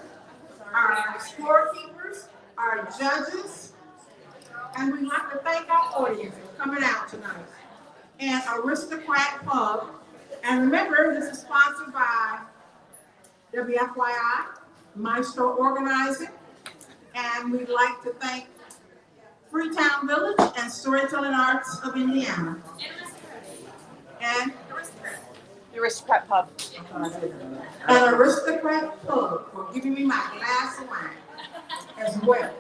our scorekeepers, our judges, and we'd like to thank our audience for coming out tonight. And Aristocrat Pub. And remember, this is sponsored by WFYI, Maestro Organizing, and we'd like to thank Freetown Village and Storytelling Arts of Indiana. And The Aristocrat Pub. an Aristocrat Pub for giving me my glass of wine as well.